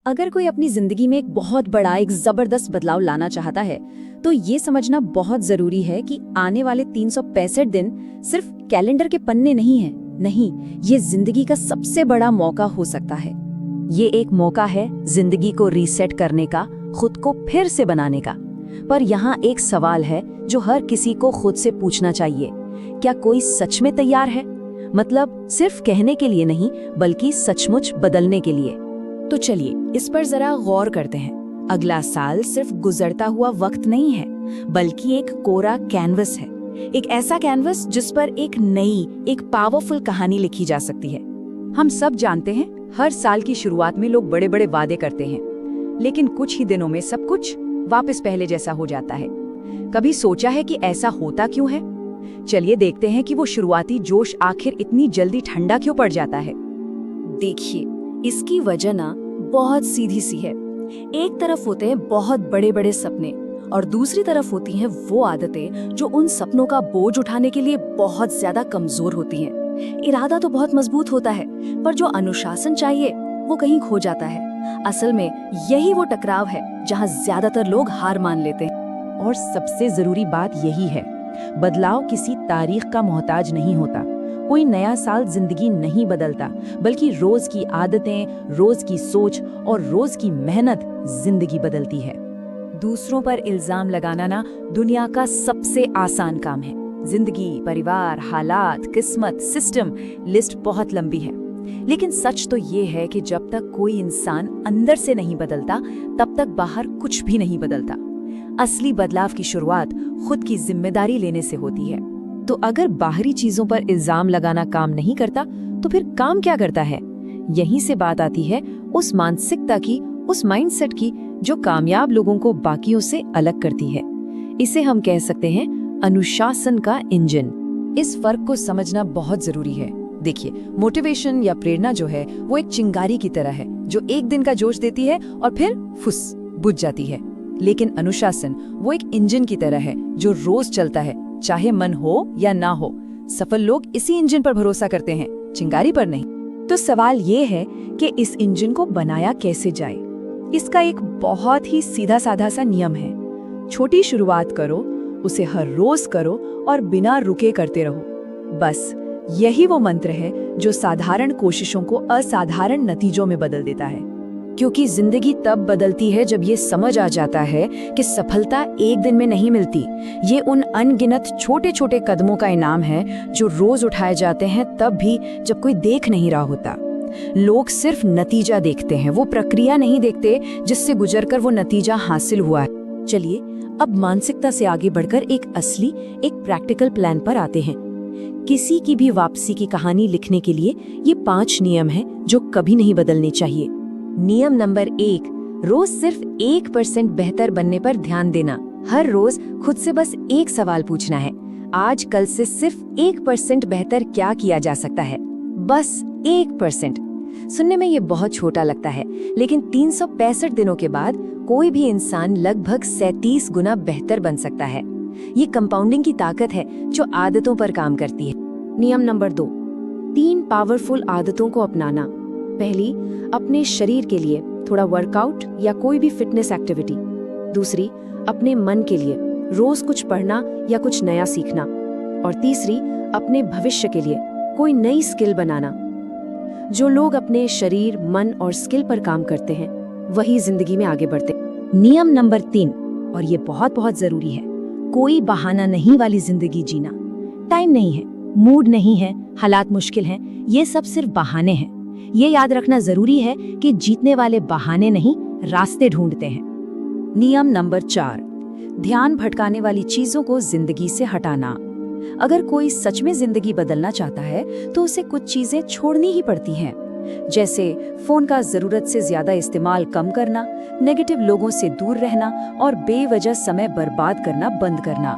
अगर कोई अपनी जिंदगी में एक बहुत बड़ा एक जबरदस्त बदलाव लाना चाहता है तो ये समझना बहुत जरूरी है कि आने वाले 365 दिन सिर्फ कैलेंडर के पन्ने नहीं हैं। नहीं, ये जिंदगी का सबसे बड़ा मौका हो सकता है। ये एक मौका है जिंदगी को रीसेट करने का, खुद को फिर से बनाने का। पर यहाँ एक सवाल है जो हर किसी को खुद से पूछना चाहिए। क्या कोई सच में तैयार है? मतलब सिर्फ कहने के लिए नहीं, बल्कि सचमुच बदलने के लिए। तो चलिए इस पर जरा गौर करते हैं। अगला साल सिर्फ गुजरता हुआ वक्त नहीं है, बल्कि एक कोरा कैनवस है। एक ऐसा कैनवस जिस पर एक नई, एक पावरफुल कहानी लिखी जा सकती है। हम सब जानते हैं, हर साल की शुरुआत में लोग बड़े बड़े वादे करते हैं, लेकिन कुछ ही दिनों में सब कुछ वापस पहले जैसा हो जाता है। कभी सोचा है कि ऐसा होता क्यों है? चलिए देखते हैं कि वो शुरुआती जोश आखिर इतनी जल्दी ठंडा क्यों पड़ जाता है। देखिए, इसकी वजह ना बहुत सीधी सी है। एक तरफ होते हैं बहुत बड़े बड़े सपने और दूसरी तरफ होती हैं वो आदतें जो उन सपनों का बोझ उठाने के लिए बहुत ज्यादा कमजोर होती हैं। इरादा तो बहुत मजबूत होता है, पर जो अनुशासन चाहिए वो कहीं खो जाता है। असल में यही वो टकराव है जहां ज्यादातर लोग हार मान लेते हैं। और सबसे जरूरी बात यही है, बदलाव किसी तारीख का मोहताज नहीं होता। कोई नया साल जिंदगी नहीं बदलता, बल्कि रोज की आदतें, रोज की सोच और रोज की मेहनत जिंदगी बदलती है। दूसरों पर इल्जाम लगाना ना दुनिया का सबसे आसान काम है। जिंदगी, परिवार, हालात, किस्मत, सिस्टम, लिस्ट बहुत लंबी है। लेकिन सच तो ये है कि जब तक कोई इंसान अंदर से नहीं बदलता, तब तक बाहर कुछ भी नहीं बदलता। असली बदलाव की शुरुआत खुद की जिम्मेदारी लेने से होती है। तो अगर बाहरी चीजों पर इल्जाम लगाना काम नहीं करता, तो फिर काम क्या करता है? यहीं से बात आती है उस मानसिकता की, उस माइंडसेट की जो कामयाब लोगों को बाकियों से अलग करती है। इसे हम कह सकते हैं अनुशासन का इंजन। इस फर्क को समझना बहुत जरूरी है। देखिए, मोटिवेशन या प्रेरणा जो है वो एक चिंगारी की तरह है जो एक दिन का जोश देती है और फिर फुस बुझ जाती है। लेकिन अनुशासन वो एक इंजन की तरह है जो रोज चलता है, चाहे मन हो या ना हो। सफल लोग इसी इंजन पर भरोसा करते हैं, चिंगारी पर नहीं। तो सवाल ये है कि इस इंजन को बनाया कैसे जाए। इसका एक बहुत ही सीधा साधा सा नियम है। छोटी शुरुआत करो, उसे हर रोज करो और बिना रुके करते रहो। बस यही वो मंत्र है जो साधारण कोशिशों को असाधारण नतीजों में बदल देता है। क्योंकि जिंदगी तब बदलती है जब ये समझ आ जाता है कि सफलता एक दिन में नहीं मिलती। ये उन अनगिनत छोटे छोटे कदमों का इनाम है जो रोज उठाए जाते हैं, तब भी जब कोई देख नहीं रहा होता। लोग सिर्फ नतीजा देखते हैं, वो प्रक्रिया नहीं देखते जिससे गुजरकर वो नतीजा हासिल हुआ है। चलिए अब मानसिकता से आगे बढ़कर एक असली, एक प्रैक्टिकल प्लान पर आते हैं। किसी की भी वापसी की कहानी लिखने के लिए ये 5 नियम हैं जो कभी नहीं बदलने चाहिए। नियम नंबर 1, रोज सिर्फ 1% बेहतर बनने पर ध्यान देना। हर रोज खुद से बस एक सवाल पूछना है, आज कल से सिर्फ 1% बेहतर क्या किया जा सकता है? बस 1%। सुनने में ये बहुत छोटा लगता है, लेकिन 365 दिनों के बाद कोई भी इंसान लगभग 37 गुना बेहतर बन सकता है। ये कंपाउंडिंग की ताकत है जो आदतों पर काम करती है। नियम नंबर 2, 3 पावरफुल आदतों को अपनाना। पहली, अपने शरीर के लिए थोड़ा वर्कआउट या कोई भी फिटनेस एक्टिविटी। दूसरी, अपने मन के लिए रोज कुछ पढ़ना या कुछ नया सीखना। और तीसरी, अपने भविष्य के लिए कोई नई स्किल बनाना। जो लोग अपने शरीर, मन और स्किल पर काम करते हैं, वही जिंदगी में आगे बढ़ते हैं। नियम नंबर 3, और ये बहुत बहुत जरूरी है, कोई बहाना नहीं वाली जिंदगी जीना। टाइम नहीं है, मूड नहीं है, हालात मुश्किल हैं, ये सब सिर्फ बहाने हैं। ये याद रखना जरूरी है कि जीतने वाले बहाने नहीं, रास्ते ढूंढते हैं। नियम नंबर 4, ध्यान भटकाने वाली चीजों को जिंदगी से हटाना। अगर कोई सच में जिंदगी बदलना चाहता है तो उसे कुछ चीजें छोड़नी ही पड़ती हैं, जैसे फोन का जरूरत से ज्यादा इस्तेमाल कम करना, नेगेटिव लोगों से दूर रहना और बेवजह समय बर्बाद करना बंद करना।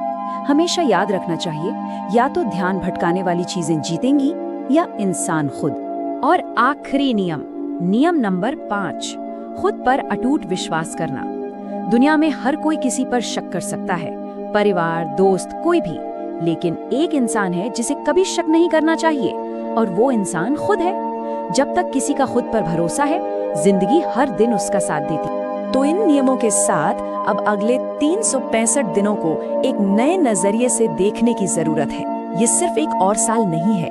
हमेशा याद रखना चाहिए, या तो ध्यान भटकाने वाली चीजें जीतेंगी या इंसान खुद। और आखिरी नियम, नियम नंबर 5, खुद पर अटूट विश्वास करना। दुनिया में हर कोई किसी पर शक कर सकता है, परिवार, दोस्त, कोई भी, लेकिन एक इंसान है जिसे कभी शक नहीं करना चाहिए, और वो इंसान खुद है। जब तक किसी का खुद पर भरोसा है, जिंदगी हर दिन उसका साथ देती। तो इन नियमों के साथ अब अगले 365 दिनों को एक नए नजरिए से देखने की जरूरत है। ये सिर्फ एक और साल नहीं है,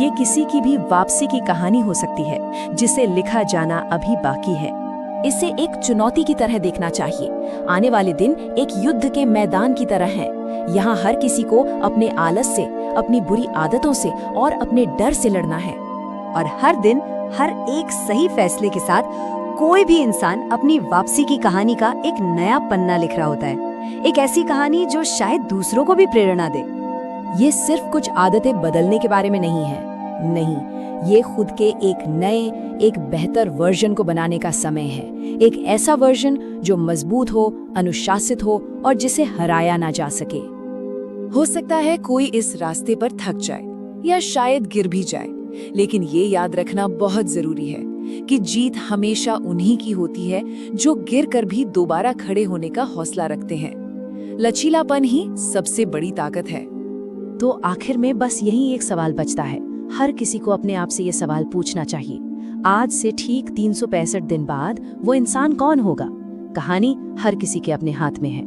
ये किसी की भी वापसी की कहानी हो सकती है जिसे लिखा जाना अभी बाकी है। इसे एक चुनौती की तरह देखना चाहिए। आने वाले दिन एक युद्ध के मैदान की तरह हैं। यहाँ हर किसी को अपने आलस से, अपनी बुरी आदतों से और अपने डर से लड़ना है। और हर दिन हर एक सही फैसले के साथ कोई भी इंसान अपनी वापसी की कहानी का एक नया पन्ना लिख रहा होता है। एक ऐसी कहानी जो शायद दूसरों को भी प्रेरणा दे। ये सिर्फ कुछ आदतें बदलने के बारे में नहीं है, नहीं, ये खुद के एक नए, एक बेहतर वर्जन को बनाने का समय है। एक ऐसा वर्जन जो मजबूत हो, अनुशासित हो और जिसे हराया ना जा सके। हो सकता है कोई इस रास्ते पर थक जाए या शायद गिर भी जाए, लेकिन ये याद रखना बहुत जरूरी है कि जीत हमेशा उन्हीं की होती है जो गिरकर भी दोबारा खड़े होने का हौसला रखते हैं। लचीलापन ही सबसे बड़ी ताकत है। तो आखिर में बस यही एक सवाल बचता है। हर किसी को अपने आप से ये सवाल पूछना चाहिए, आज से ठीक 365 दिन बाद वो इंसान कौन होगा? कहानी हर किसी के अपने हाथ में है।